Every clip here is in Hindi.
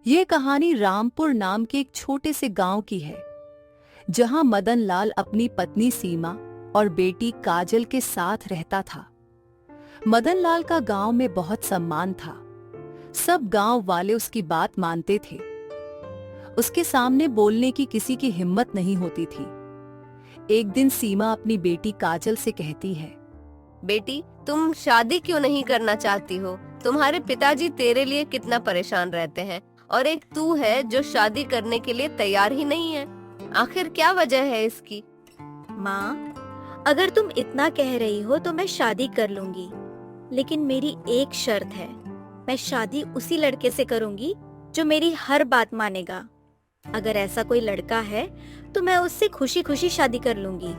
ये कहानी रामपुर नाम के एक छोटे से गांव की है, जहां मदन लाल अपनी पत्नी सीमा और बेटी काजल के साथ रहता था। मदन लाल का गांव में बहुत सम्मान था। सब गांव वाले उसकी बात मानते थे। उसके सामने बोलने की किसी की हिम्मत नहीं होती थी। एक दिन सीमा अपनी बेटी काजल से कहती है, बेटी, तुम शादी क्यों नहीं करना चाहती हो? तुम्हारे पिताजी तेरे लिए कितना परेशान रहते हैं और एक तू है जो शादी करने के लिए तैयार ही नहीं है। आखिर क्या वजह है इसकी? माँ, अगर तुम इतना कह रही हो तो मैं शादी कर लूंगी, लेकिन मेरी एक शर्त है। मैं शादी उसी लड़के से करूंगी जो मेरी हर बात मानेगा। अगर ऐसा कोई लड़का है तो मैं उससे खुशी खुशी शादी कर लूंगी।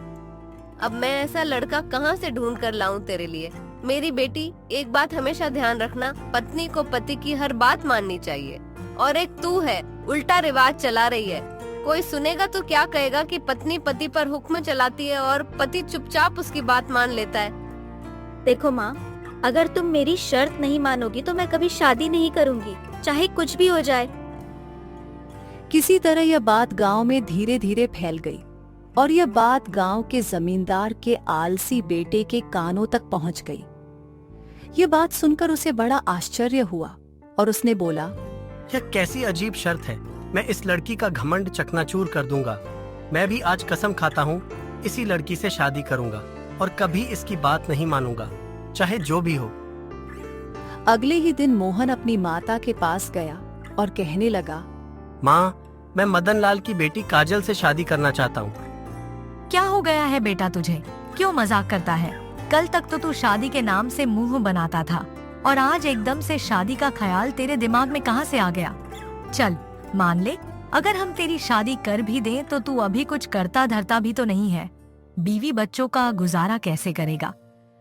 अब मैं ऐसा लड़का कहाँ से ढूंढ कर लाऊं तेरे लिए? मेरी बेटी, एक बात हमेशा ध्यान रखना, पत्नी को पति की हर बात माननी चाहिए। और एक तू है, उल्टा रिवाज चला रही है। कोई सुनेगा तो क्या कहेगा कि पत्नी पति पर हुक्म चलाती है और पति चुपचाप उसकी बात मान लेता है। देखो माँ, अगर तुम मेरी शर्त नहीं मानोगी तो मैं कभी शादी नहीं करूंगी, चाहे कुछ भी हो जाए। किसी तरह यह बात गांव में धीरे धीरे फैल गई और यह बात गांव के जमींदार के आलसी बेटे के कानों तक पहुंच गई। यह बात सुनकर उसे बड़ा आश्चर्य हुआ और उसने बोला, यह कैसी अजीब शर्त है। मैं इस लड़की का घमंड चकनाचूर कर दूंगा। मैं भी आज कसम खाता हूँ इसी लड़की से शादी करूंगा और कभी इसकी बात नहीं मानूंगा, चाहे जो भी हो। अगले ही दिन मोहन अपनी माता के पास गया और कहने लगा, माँ, मैं मदन लाल की बेटी काजल से शादी करना चाहता हूँ। क्या हो गया है बेटा तुझे? क्यों मजाक करता है? कल तक तो तू शादी के नाम से मुंह बनाता था और आज एकदम से शादी का ख्याल तेरे दिमाग में कहां से आ गया? चल मान ले, अगर हम तेरी शादी कर भी दें तो तू अभी कुछ करता धरता भी तो नहीं है। बीवी बच्चों का गुजारा कैसे करेगा?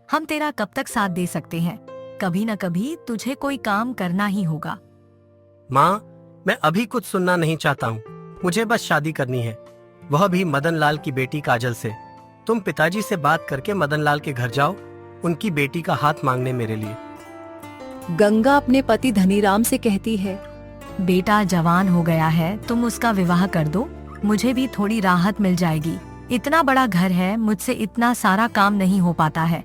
हम तेरा कब तक साथ दे सकते हैं? कभी न कभी तुझे कोई काम करना ही होगा। माँ, मैं अभी कुछ सुनना नहीं चाहता हूँ। मुझे बस शादी करनी है, वह भी मदन लाल की बेटी काजल से। तुम पिताजी से बात करके मदन लाल के घर जाओ, उनकी बेटी का हाथ मांगने मेरे लिए। गंगा अपने पति धनीराम से कहती है, बेटा जवान हो गया है, तुम उसका विवाह कर दो, मुझे भी थोड़ी राहत मिल जाएगी। इतना बड़ा घर है, मुझसे इतना सारा काम नहीं हो पाता है।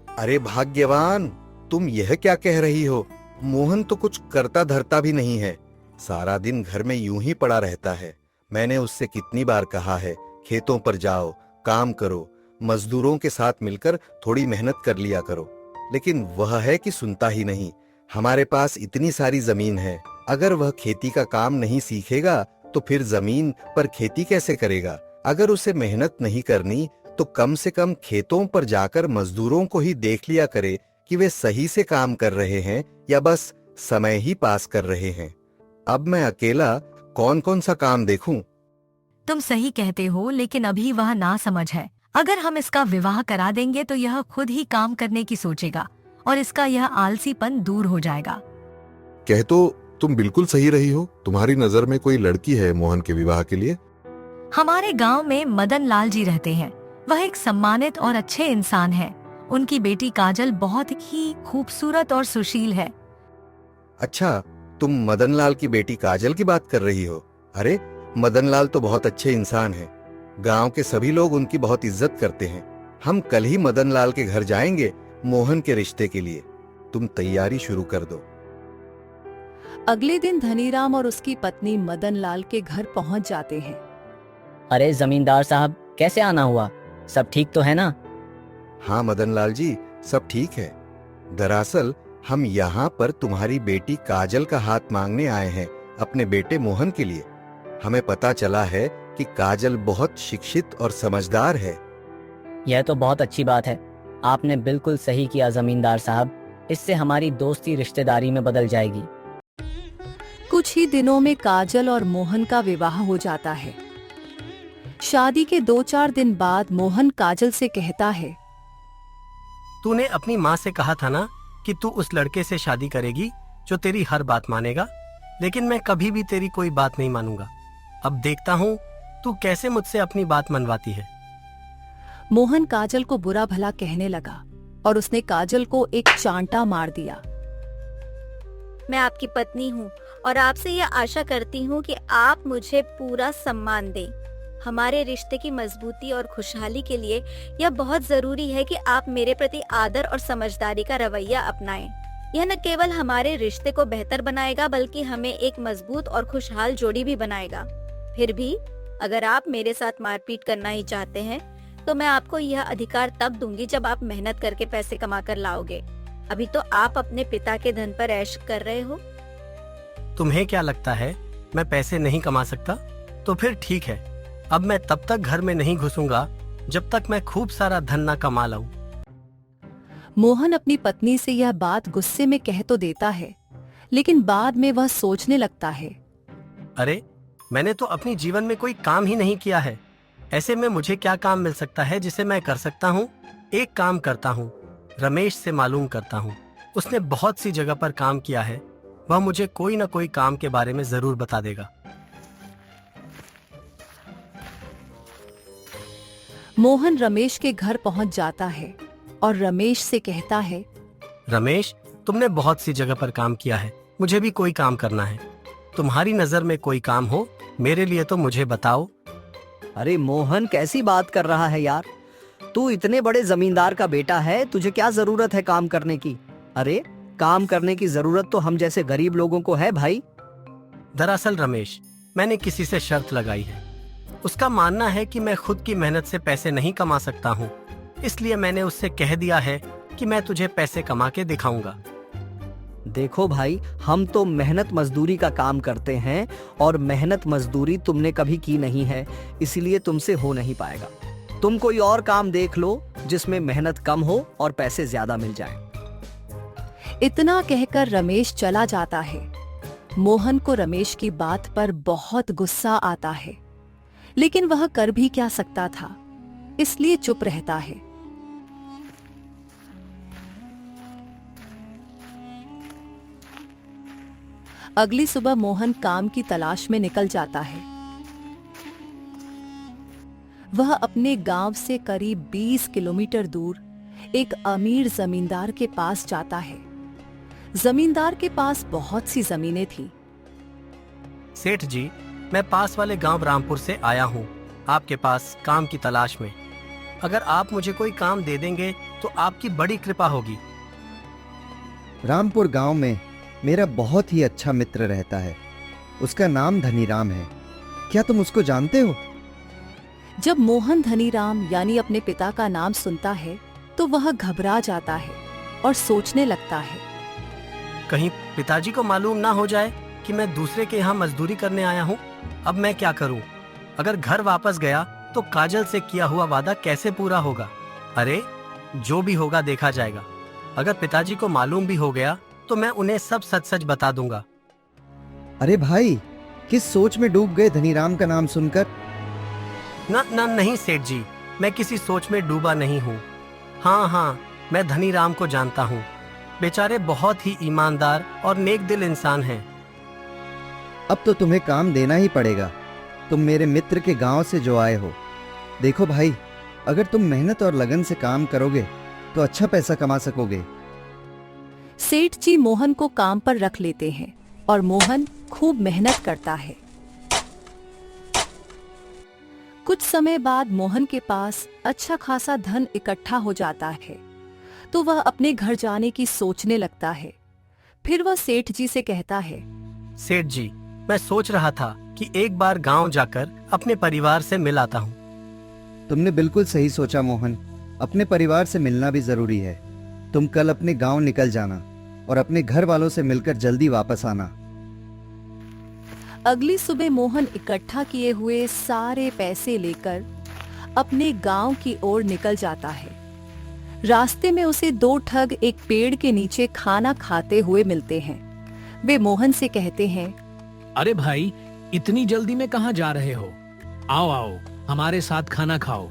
अरे भाग्यवान, तुम यह क्या कह रही हो? मोहन तो कुछ करता धरता भी नहीं है, सारा दिन घर में यूं ही पड़ा रहता है। मैंने उससे कितनी बार कहा है, खेतों पर जाओ, काम करो, मजदूरों के साथ मिलकर थोड़ी मेहनत कर लिया करो, लेकिन वह है कि सुनता ही नहीं। हमारे पास इतनी सारी जमीन है, अगर वह खेती का काम नहीं सीखेगा तो फिर जमीन पर खेती कैसे करेगा? अगर उसे मेहनत नहीं करनी तो कम से कम खेतों पर जाकर मजदूरों को ही देख लिया करे कि वे सही से काम कर रहे हैं या बस समय ही पास कर रहे हैं। अब मैं अकेला कौन कौन सा काम देखूं? तुम सही कहते हो, लेकिन अभी वह ना समझ है। अगर हम इसका विवाह करा देंगे तो यह खुद ही काम करने की सोचेगा और इसका यह आलसीपन दूर हो जाएगा। कह तो तुम बिल्कुल सही रही हो। तुम्हारी नजर में कोई लड़की है मोहन के विवाह के लिए? हमारे गांव में मदन लाल जी रहते हैं। वह एक सम्मानित और अच्छे इंसान हैं। उनकी बेटी काजल बहुत ही खूबसूरत और सुशील है। अच्छा, तुम मदन लाल की बेटी काजल की बात कर रही हो? अरे, मदन लाल तो बहुत अच्छे इंसान हैं। गांव के सभी लोग उनकी बहुत इज्जत करते हैं। हम कल ही मदन लाल के घर जाएंगे मोहन के रिश्ते के लिए। तुम तैयारी शुरू कर दो। अगले दिन धनीराम और उसकी पत्नी मदन लाल के घर पहुंच जाते हैं। अरे जमींदार साहब, कैसे आना हुआ? सब ठीक तो है ना? हाँ मदन लाल जी, सब ठीक है। दरअसल हम यहाँ पर तुम्हारी बेटी काजल का हाथ मांगने आए हैं अपने बेटे मोहन के लिए। हमें पता चला है कि काजल बहुत शिक्षित और समझदार है। यह तो बहुत अच्छी बात है। आपने बिल्कुल सही किया जमींदार साहब। इससे हमारी दोस्ती रिश्तेदारी में बदल जाएगी। कुछ ही दिनों में काजल और मोहन का विवाह हो जाता है। शादी के 2-4 दिन बाद मोहन काजल से कहता है, तूने अपनी माँ से कहा था ना कि तू उस लड़के से शादी करेगी जो तेरी हर बात मानेगा, लेकिन मैं कभी भी तेरी कोई बात नहीं मानूंगा। अब देखता हूँ तू कैसे मुझसे अपनी बात मनवाती है। मोहन काजल को बुरा भला कहने लगा और उसने काजल को एक चांटा मार दिया। मैं आपकी पत्नी हूँ और आपसे यह आशा करती हूँ कि आप मुझे पूरा सम्मान दें। हमारे रिश्ते की मजबूती और खुशहाली के लिए यह बहुत जरूरी है कि आप मेरे प्रति आदर और समझदारी का रवैया अपनाएं। यह न केवल हमारे रिश्ते को बेहतर बनाएगा बल्कि हमें एक मजबूत और खुशहाल जोड़ी भी बनाएगा। फिर भी अगर आप मेरे साथ मारपीट करना ही चाहते हैं तो मैं आपको यह अधिकार तब दूंगी जब आप मेहनत करके पैसे कमा कर लाओगे। अभी तो आप अपने पिता के धन पर ऐश कर रहे हो। तुम्हें क्या लगता है मैं पैसे नहीं कमा सकता? तो फिर ठीक है, अब मैं तब तक घर में नहीं घुसूंगा जब तक मैं खूब सारा धन न कमा लाऊं। मोहन अपनी पत्नी से यह बात गुस्से में कह तो देता है, लेकिन बाद में वह सोचने लगता है, अरे मैंने तो अपनी जीवन में कोई काम ही नहीं किया है। ऐसे में मुझे क्या काम मिल सकता है जिसे मैं कर सकता हूँ? एक काम करता हूँ, रमेश से मालूम करता हूँ। उसने बहुत सी जगह पर काम किया है, वह मुझे कोई न कोई काम के बारे में जरूर बता देगा। मोहन रमेश के घर पहुंच जाता है और रमेश से कहता है, रमेश, तुमने बहुत सी जगह पर काम किया है, मुझे भी कोई काम करना है। तुम्हारी नजर में कोई काम हो मेरे लिए तो मुझे बताओ। अरे मोहन, कैसी बात कर रहा है यार? तू इतने बड़े जमींदार का बेटा है, तुझे क्या जरूरत है काम करने की? अरे काम करने की जरूरत तो हम जैसे गरीब लोगों को है भाई। दरअसल रमेश, मैंने किसी से शर्त लगाई है। उसका मानना है कि मैं खुद की मेहनत से पैसे नहीं कमा सकता हूँ, इसलिए मैंने उससे कह दिया है कि मैं तुझे पैसे कमा के दिखाऊंगा। देखो भाई, हम तो मेहनत मजदूरी का काम करते हैं और मेहनत मजदूरी तुमने कभी की नहीं है, इसीलिए तुमसे हो नहीं पाएगा। तुम कोई और काम देख लो जिसमें मेहनत कम हो और पैसे ज्यादा मिल जाएं। इतना कहकर रमेश चला जाता है। मोहन को रमेश की बात पर बहुत गुस्सा आता है, लेकिन वह कर भी क्या सकता था, इसलिए चुप रहता है। अगली सुबह मोहन काम की तलाश में निकल जाता है। वह अपने गांव से करीब 20 किलोमीटर दूर एक अमीर जमींदार के पास जाता है। जमींदार के पास बहुत सी जमीनें थी। सेठ जी, मैं पास वाले गांव रामपुर से आया हूँ आपके पास काम की तलाश में। अगर आप मुझे कोई काम दे देंगे तो आपकी बड़ी कृपा होगी। रामपुर गांव में मेरा बहुत ही अच्छा मित्र रहता है, उसका नाम धनीराम है। क्या तुम उसको जानते हो? जब मोहन धनीराम यानी अपने पिता का नाम सुनता है तो वह घबरा जाता है और सोचने लगता है, कहीं पिताजी को मालूम ना हो जाए कि मैं दूसरे के यहाँ मजदूरी करने आया हूँ। अब मैं क्या करूँ? अगर घर वापस गया तो काजल से किया हुआ वादा कैसे पूरा होगा? अरे जो भी होगा देखा जाएगा। अगर पिताजी को मालूम भी हो गया तो मैं उन्हें सब सच सच बता दूंगा। अरे भाई, किस सोच में डूब गए धनीराम का नाम सुनकर? नहीं सेठ जी, मैं किसी सोच में डूबा नहीं हूँ। हाँ, मैं धनीराम को जानता हूँ। बेचारे बहुत ही ईमानदार और नेक दिल इंसान हैं। अब तो तुम्हें काम देना ही पड़ेगा। तुम मेरे मित्र के गांव से जो आए हो। देखो भाई, अगर तुम मेहनत और लगन से काम करोगे तो अच्छा पैसा कमा सकोगे। सेठ जी मोहन को काम पर रख लेते हैं और मोहन खूब मेहनत करता है। कुछ समय बाद मोहन के पास अच्छा खासा धन इकट्ठा हो जाता है, तो वह अपने घर जाने की सोचने लगता है। फिर वह सेठ जी से कहता है, सेठ जी, मैं सोच रहा था कि एक बार गांव जाकर अपने परिवार से मिल आता हूँ। तुमने बिल्कुल सही सोचा मोहन, अपने परिवार से मिलना भी जरूरी है। तुम कल अपने गांव निकल जाना और अपने घर वालों से मिलकर जल्दी वापस आना। अगली सुबह मोहन इकट्ठा किए हुए सारे पैसे लेकर अपने गांव की ओर निकल जाता है। रास्ते में उसे 2 ठग एक पेड़ के नीचे खाना खाते हुए मिलते हैं। वे मोहन से कहते हैं, अरे भाई, इतनी जल्दी में कहाँ जा रहे हो? आओ, हमारे साथ खाना खाओ।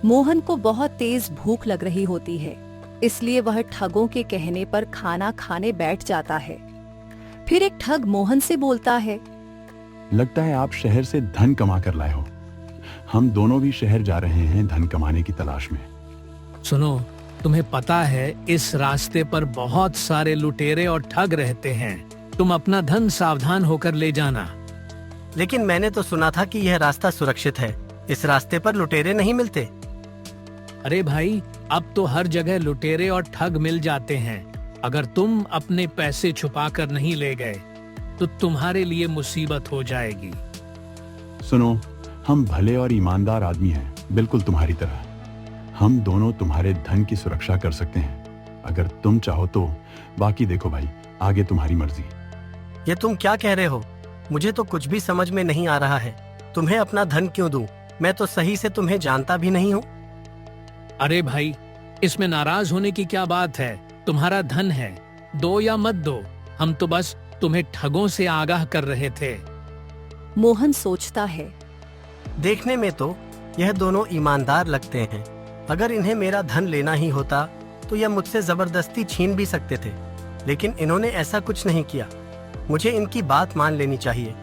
मोहन को बहुत तेज भूख लग रही होती है, इसलिए वह ठगों के कहने पर खाना खाने बैठ जाता है। फिर एक ठग मोहन से बोलता है, लगता है आप शहर से धन कमा कर लाए हो। हम दोनों भी शहर जा रहे हैं धन कमाने की तलाश में। सुनो, तुम्हें पता है इस रास्ते पर बहुत सारे लुटेरे और ठग रहते हैं। तुम अपना धन सावधान होकर ले जाना। लेकिन मैंने तो सुना था कि यह रास्ता सुरक्षित है, इस रास्ते पर लुटेरे नहीं मिलते। अरे भाई, अब तो हर जगह लुटेरे और ठग मिल जाते हैं। अगर तुम अपने पैसे छुपा कर नहीं ले गए तो तुम्हारे लिए मुसीबत हो जाएगी। सुनो, हम भले और ईमानदार आदमी हैं, बिल्कुल तुम्हारी तरह। हम दोनों तुम्हारे धन की सुरक्षा कर सकते हैं, अगर तुम चाहो तो। बाकी देखो भाई, आगे तुम्हारी मर्जी। ये तुम क्या कह रहे हो? मुझे तो कुछ भी समझ में नहीं आ रहा है। तुम्हें अपना धन क्यों दूं? मैं तो सही से तुम्हें जानता भी नहीं हूँ। अरे भाई, इसमें नाराज होने की क्या बात है? तुम्हारा धन है, दो या मत दो। हम तो बस तुम्हें ठगों से आगाह कर रहे थे। मोहन सोचता है, देखने में तो यह दोनों ईमानदार लगते हैं। अगर इन्हें मेरा धन लेना ही होता तो यह मुझसे जबरदस्ती छीन भी सकते थे, लेकिन इन्होंने ऐसा कुछ नहीं किया। मुझे इनकी बात मान लेनी चाहिए।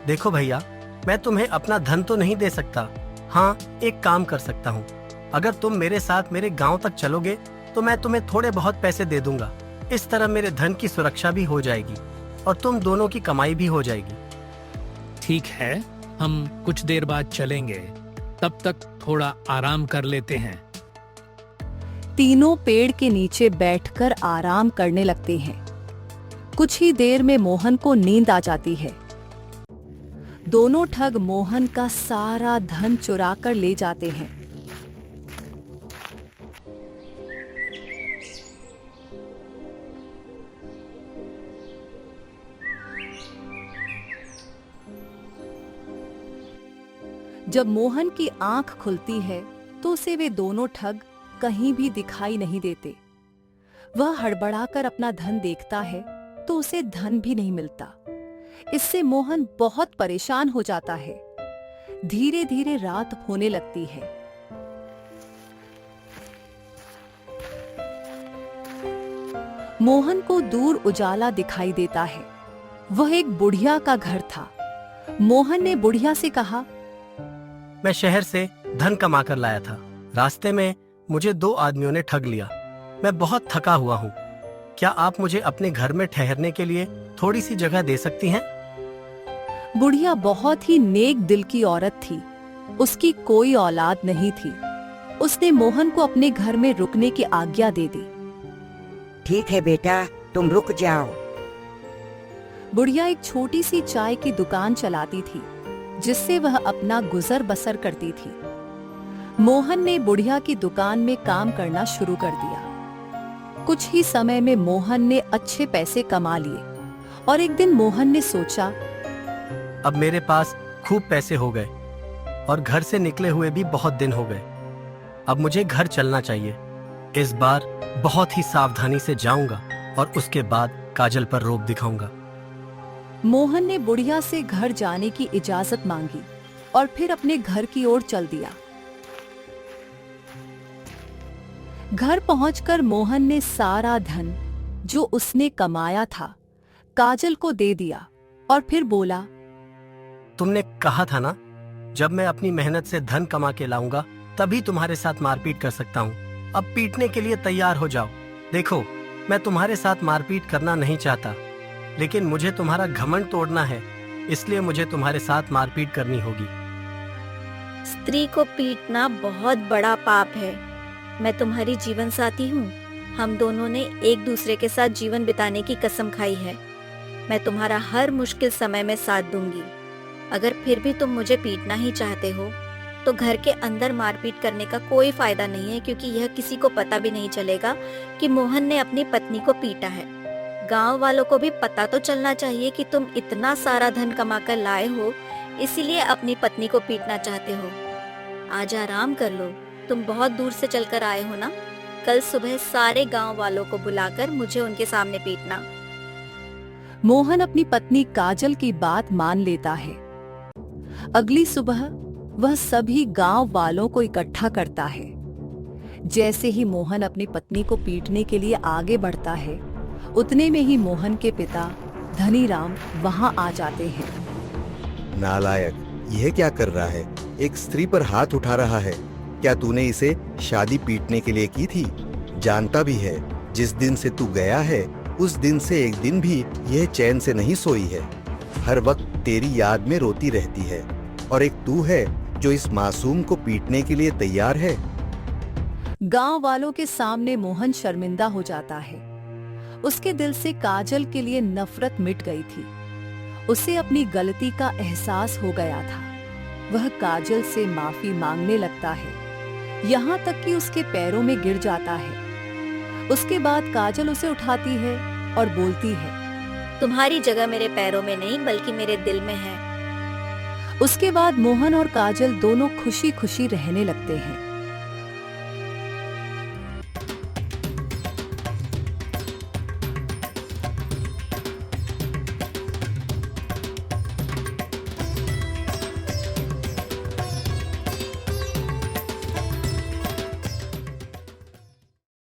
देखो भैया, मैं तुम्हें अपना धन तो नहीं दे सकता। हाँ, एक काम कर सकता हूँ। अगर तुम मेरे साथ मेरे गांव तक चलोगे तो मैं तुम्हें थोड़े बहुत पैसे दे दूंगा। इस तरह मेरे धन की सुरक्षा भी हो जाएगी और तुम दोनों की कमाई भी हो जाएगी। ठीक है, हम कुछ देर बाद चलेंगे, तब तक थोड़ा आराम कर लेते हैं। तीनों पेड़ के नीचे बैठकर आराम करने लगते हैं। कुछ ही देर में मोहन को नींद आ जाती है। दोनों ठग मोहन का सारा धन चुरा कर ले जाते हैं। जब मोहन की आंख खुलती है तो उसे वे दोनों ठग कहीं भी दिखाई नहीं देते। वह हड़बड़ाकर अपना धन देखता है तो उसे धन भी नहीं मिलता। इससे मोहन बहुत परेशान हो जाता है। धीरे धीरे रात होने लगती है। मोहन को दूर उजाला दिखाई देता है। वह एक बुढ़िया का घर था। मोहन ने बुढ़िया से कहा, मैं शहर से धन कमा कर लाया था। रास्ते में मुझे दो आदमियों ने ठग लिया। मैं बहुत थका हुआ हूँ। क्या आप मुझे अपने घर में ठहरने के लिए थोड़ी सी जगह दे सकती हैं? बुढ़िया बहुत ही नेक दिल की औरत थी। उसकी कोई औलाद नहीं थी। उसने मोहन को अपने घर में रुकने की आज्ञा दे दी। ठीक है बेटा, तुम रुक जाओ। बुढ़िया एक छोटी सी चाय की दुकान चलाती थी, जिससे वह अपना गुजर बसर करती थी। मोहन ने बुढ़िया की दुकान में काम करना शुरू कर दिया। कुछ ही समय में मोहन ने अच्छे पैसे कमा लिए और एक दिन मोहन ने सोचा, अब मेरे पास खूब पैसे हो गए और घर से निकले हुए भी बहुत दिन हो गए। अब मुझे घर चलना चाहिए। इस बार बहुत ही सावधानी से जाऊंगा और उसके बाद काजल पर रोब दिखाऊंगा। मोहन ने बुढ़िया से घर जाने की इजाजत मांगी और फिर अपने घर की ओर चल दिया। घर पहुंचकर मोहन ने सारा धन जो उसने कमाया था काजल को दे दिया और फिर बोला, तुमने कहा था ना, जब मैं अपनी मेहनत से धन कमा के लाऊंगा तभी तुम्हारे साथ मारपीट कर सकता हूँ। अब पीटने के लिए तैयार हो जाओ। देखो, मैं तुम्हारे साथ मारपीट करना नहीं चाहता, लेकिन मुझे तुम्हारा घमंड तोड़ना है, इसलिए मुझे तुम्हारे साथ मारपीट करनी होगी। स्त्री को पीटना बहुत बड़ा पाप है। मैं तुम्हारी जीवन साथी हूँ। हम दोनों ने एक दूसरे के साथ जीवन बिताने की कसम खाई है। मैं तुम्हारा हर मुश्किल समय में साथ दूंगी। अगर फिर भी तुम मुझे पीटना ही चाहते हो तो घर के अंदर मारपीट करने का कोई फायदा नहीं है, क्योंकि यह किसी को पता भी नहीं चलेगा कि मोहन ने अपनी पत्नी को पीटा है। गांव वालों को भी पता तो चलना चाहिए कि तुम इतना सारा धन कमा कर लाए हो, इसीलिए अपनी पत्नी को पीटना चाहते हो। आज आराम कर लो, तुम बहुत दूर से चलकर आए हो ना। कल सुबह सारे गांव वालों को बुलाकर मुझे उनके सामने पीटना। मोहन अपनी पत्नी काजल की बात मान लेता है। अगली सुबह वह सभी गांव वालों को इकट्ठा करता है। जैसे ही मोहन अपनी पत्नी को पीटने के लिए आगे बढ़ता है, उतने में ही मोहन के पिता धनीराम वहां आ जाते हैं। नालायक, यह क्या कर रहा है? एक स्त्री पर हाथ उठा रहा है। क्या तूने इसे शादी पीटने के लिए की थी? जानता भी है, जिस दिन से तू गया है उस दिन से एक दिन भी यह चैन से नहीं सोई है। हर वक्त तेरी याद में रोती रहती है, और एक तू है जो इस मासूम को पीटने के लिए तैयार है। गांव वालों के सामने मोहन शर्मिंदा हो जाता है। उसके दिल से काजल के लिए नफरत मिट गई थी। उसे अपनी गलती का एहसास हो गया था। वह काजल से माफी मांगने लगता है, यहाँ तक कि उसके पैरों में गिर जाता है। उसके बाद काजल उसे उठाती है और बोलती है, तुम्हारी जगह मेरे पैरों में नहीं बल्कि मेरे दिल में है। उसके बाद मोहन और काजल दोनों खुशी खुशी रहने लगते हैं।